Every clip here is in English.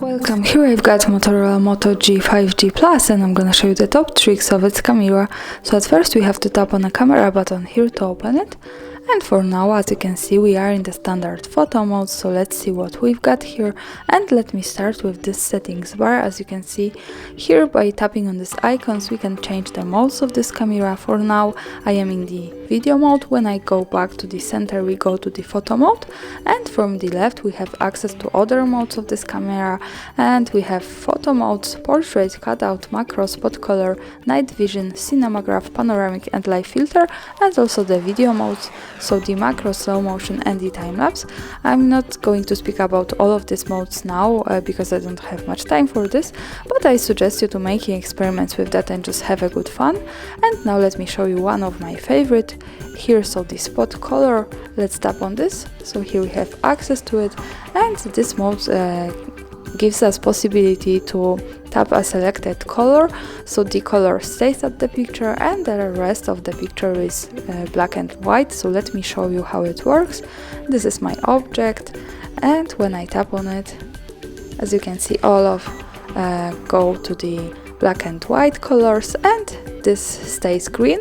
Welcome, here I've got Motorola Moto G 5G Plus and I'm gonna show you the top tricks of its camera. So at first we have to tap on the camera button here to open it. And for now, as you can see, we are in the standard photo mode, so let's see what we've got here. And let me start with this settings bar. As you can see here, by tapping on these icons, we can change the modes of this camera. For now, I am in the video mode. When I go back to the center, we go to the photo mode. And from the left, we have access to other modes of this camera. And we have photo modes, portrait, cutout, macro, spot color, night vision, cinematograph, panoramic and live filter, and also the video modes. So the macro, slow motion and the time-lapse. I'm not going to speak about all of these modes now because I don't have much time for this, but I suggest you to making experiments with that and just have a good fun. And now let me show you one of my favorite here, so the spot color. Let's tap on this. So here we have access to it, and this mode gives us possibility to tap a selected color, so the color stays at the picture and the rest of the picture is black and white. So let me show you how it works. This is my object, and when I tap on it, as you can see, all of go to the black and white colors and this stays green.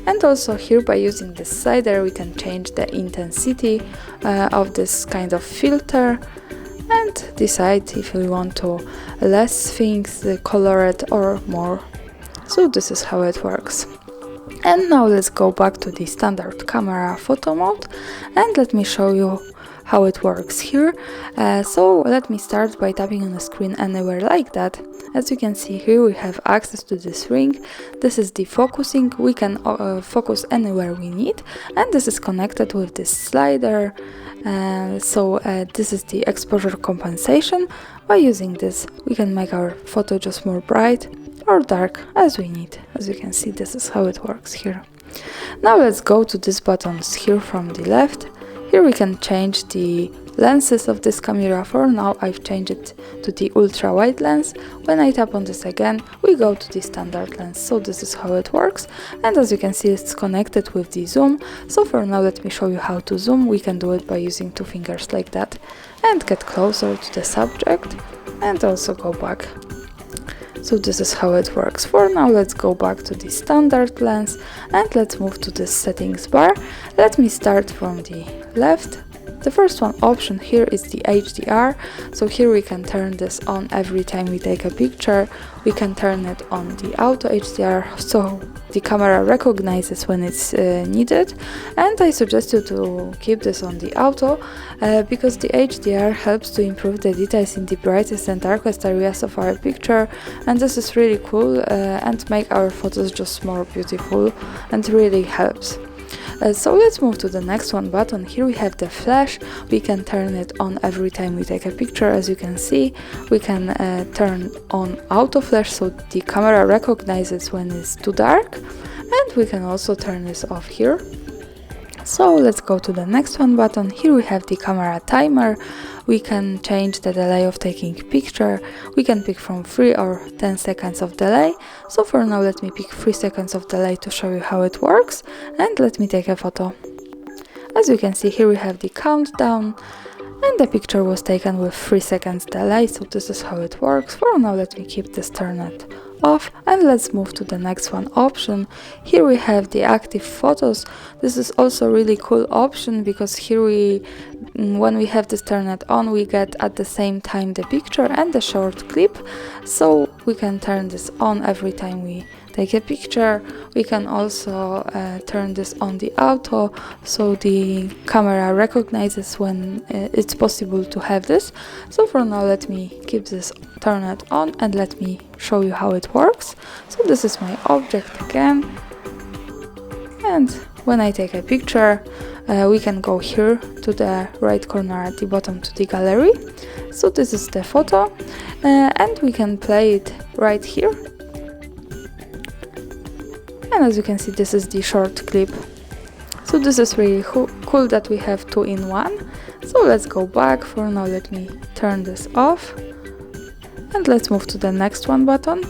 And also here, by using this slider, we can change the intensity of this kind of filter and decide if we want to less things color it or more. So this is how it works. And now let's go back to the standard camera photo mode and let me show you how it works here. So let me start by tapping on the screen anywhere like that. As you can see here, we have access to this ring. This is the focusing. We can focus anywhere we need, and this is connected with this slider. This is the exposure compensation. By using this, we can make our photo just more bright or dark as we need. As you can see, this is how it works here. Now let's go to these buttons here from the left. Here we can change the lenses of this camera. For now, I've changed it to the ultra wide lens. When I tap on this again, we go to the standard lens. So this is how it works. And as you can see, it's connected with the zoom. So for now, let me show you how to zoom. We can do it by using two fingers like that and get closer to the subject and also go back. So this is how it works. For now, let's go back to the standard lens and let's move to the settings bar. Let me start from the left. The first one option here is the HDR. So here we can turn this on every time we take a picture. We can turn it on the auto HDR, so the camera recognizes when it's needed. And I suggest you to keep this on the auto because the HDR helps to improve the details in the brightest and darkest areas of our picture. And this is really cool and make our photos just more beautiful and really helps. So let's move to the next one button. Here we have the flash. We can turn it on every time we take a picture. As you can see, we can turn on auto flash, so the camera recognizes when it's too dark, and we can also turn this off here. So let's go to the next one button. Here we have the camera timer. We can change the delay of taking picture. We can pick from 3 or 10 seconds of delay. So for now, let me pick 3 seconds of delay to show you how it works. And let me take a photo. As you can see here, we have the countdown. And the picture was taken with 3 seconds delay. So this is how it works. For now, let me keep this turned off and let's move to the next one option. Here we have the active photos. This is also a really cool option because here when we have this turned on, we get at the same time the picture and the short clip. So we can turn this on every time we take a picture. We can also turn this on the auto, so the camera recognizes when it's possible to have this. So for now, let me keep this turned on and let me show you how it works. So this is my object again, and when I take a picture, we can go here to the right corner at the bottom to the gallery. So this is the photo, and we can play it right here. And as you can see, this is the short clip. So this is really cool that we have 2 in 1. So let's go back. For now, let me turn this off. And let's move to the next one button.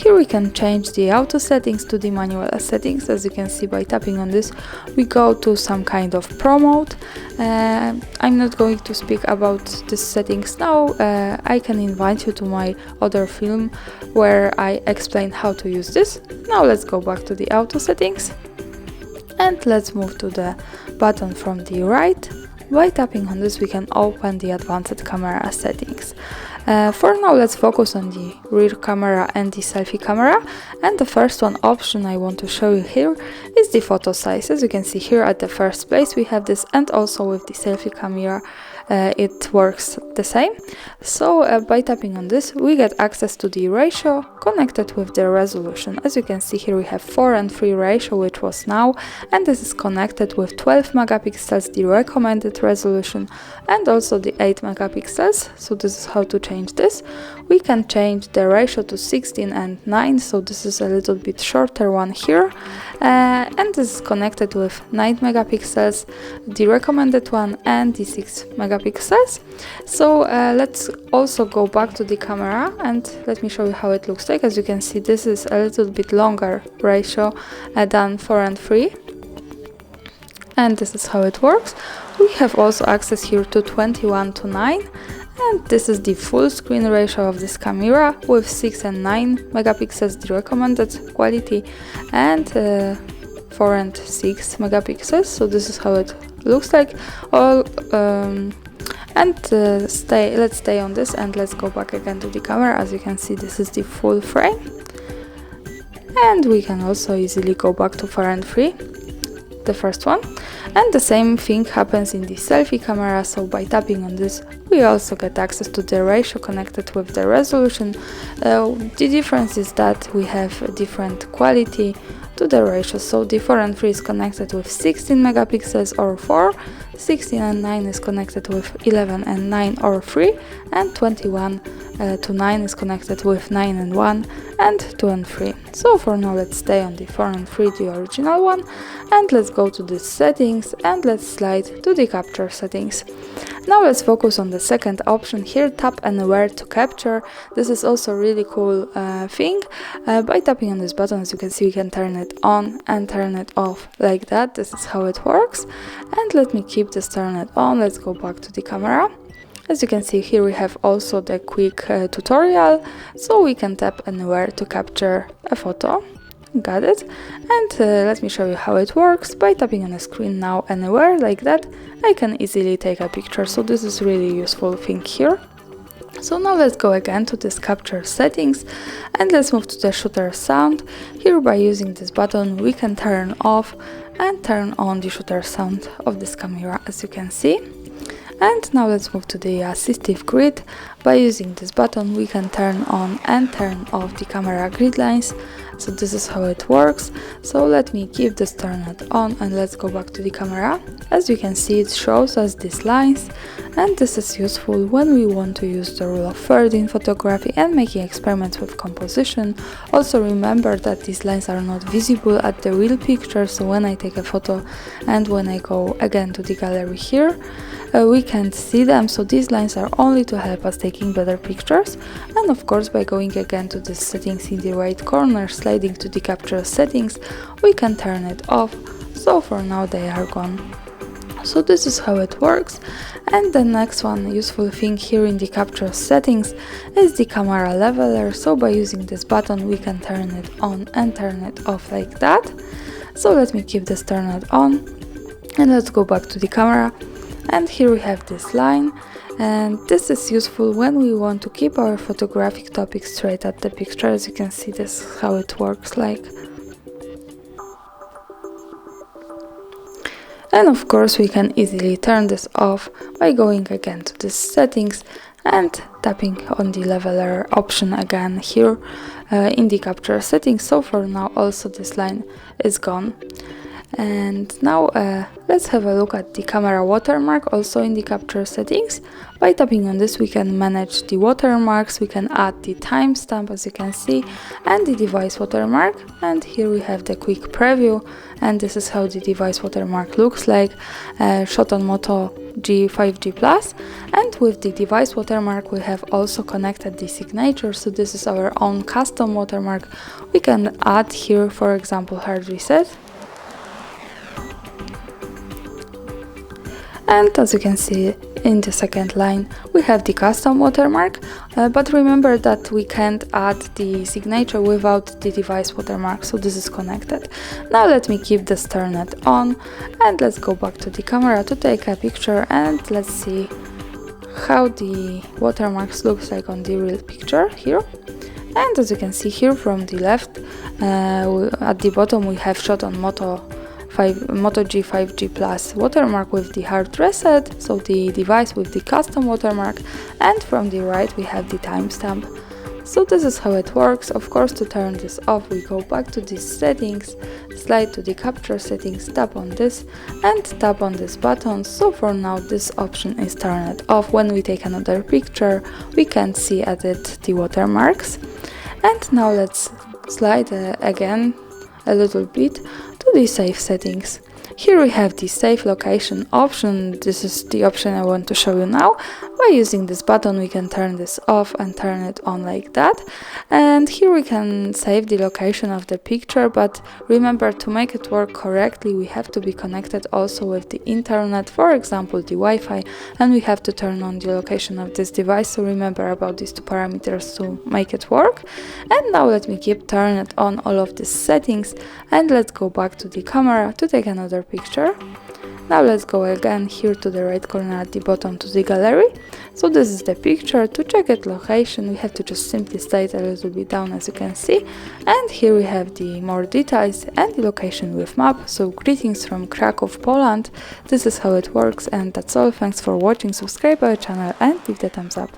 Here we can change the auto settings to the manual settings. As you can see, by tapping on this, we go to some kind of pro mode. I'm not going to speak about these settings now. I can invite you to my other film where I explain how to use this. Now let's go back to the auto settings and let's move to the button from the right. By tapping on this, we can open the advanced camera settings. For now, let's focus on the rear camera and the selfie camera. And the first option I want to show you here is the photo size. As you can see here at the first place, we have this, and also with the selfie camera, it works the same. So by tapping on this, we get access to the ratio connected with the resolution. As you can see here, we have 4:3 ratio, which was now, and this is connected with 12 megapixels, the recommended resolution, and also the 8 megapixels. So this is how to change this. We can change the ratio to 16 and 9, so this is a little bit shorter one here, and this is connected with 9 megapixels, the recommended one, and the 6 megapixels. So let's also go back to the camera and let me show you how it looks like. As you can see, this is a little bit longer ratio than 4:3, and this is how it works. We have also access here to 21:9, and this is the full screen ratio of this camera with 6 and 9 megapixels, the recommended quality, and 4 and 6 megapixels. So this is how it looks like. Let's stay on this and let's go back again to the camera. As you can see, this is the full frame, and we can also easily go back to 4:3, the first one. And the same thing happens in the selfie camera. So by tapping on this, we also get access to the ratio connected with the resolution. The difference is that we have a different quality to the ratio. So the 4:3 is connected with 16 megapixels or 4, 16 and 9 is connected with 11 and 9 or 3, and 21:9 is connected with 9 and 1 and 2 and 3. So for now, let's stay on the 4:3, the original one, and let's go to the settings and let's slide to the capture settings. Now let's focus on the second option here, tap anywhere to capture. This is also a really cool thing. By tapping on this button, as you can see, we can turn it on and turn it off like that. This is how it works. And let me keep this turned on. Let's go back to the camera. As you can see here, we have also the quick tutorial, so we can tap anywhere to capture a photo. Got it. And let me show you how it works. By tapping on the screen now anywhere like that, I can easily take a picture. So this is really useful thing here. So now let's go again to this capture settings and let's move to the shooter sound. Here, by using this button, we can turn off and turn on the shooter sound of this camera, as you can see. And now let's move to the assistive grid. By using this button, we can turn on and turn off the camera grid lines. So this is how it works. So let me keep this turned on and let's go back to the camera. As you can see, it shows us these lines, and this is useful when we want to use the rule of thirds in photography and making experiments with composition. Also remember that these lines are not visible at the real picture, so when I take a photo and when I go again to the gallery here, we can't see them, so these lines are only to help us taking better pictures. And of course, by going again to the settings in the right corner, sliding to the capture settings, we can turn it off. So for now they are gone. So this is how it works. And the next one useful thing here in the capture settings is the camera leveler. So by using this button, we can turn it on and turn it off like that. So let me keep this turned on and let's go back to the camera. And here we have this line, and this is useful when we want to keep our photographic topic straight at the picture. As you can see, this is how it works like. And of course, we can easily turn this off by going again to the settings and tapping on the leveler option again here in the capture settings. So for now, also this line is gone. And now let's have a look at the camera watermark also in the capture settings. By tapping on this we can manage the watermarks, we can add the timestamp as you can see, and the device watermark. And here we have the quick preview, and this is how the device watermark looks like, shot on Moto G 5G Plus. And with the device watermark we have also connected the signature, so this is our own custom watermark. We can add here, for example, hard reset. And as you can see in the second line we have the custom watermark, but remember that we can't add the signature without the device watermark, so this is connected. Now let me keep this turned on, and let's go back to the camera to take a picture, and let's see how the watermarks looks like on the real picture here. And as you can see here from the left, at the bottom we have shot on Moto G 5G Plus watermark with the hard reset, so the device with the custom watermark, and from the right we have the timestamp. So this is how it works. Of course, to turn this off we go back to these settings, slide to the capture settings, tap on this and tap on this button. So for now this option is turned off. When we take another picture we can see at it the watermarks. And now let's slide again a little bit to the save settings. Here we have the save location option. This is the option I want to show you now. By using this button we can turn this off and turn it on like that. And here we can save the location of the picture, but remember, to make it work correctly we have to be connected also with the internet, for example the Wi-Fi, and we have to turn on the location of this device, so remember about these two parameters to make it work. And now let me keep turned on all of these settings, and let's go back to the camera to take another picture. Now let's go again here to the right corner at the bottom to the gallery. So this is the picture. To check its location we have to just simply slide a little bit down as you can see, and here we have the more details and the location with map. So greetings from Kraków, Poland. This is how it works, and that's all. Thanks for watching, subscribe our channel and leave the thumbs up.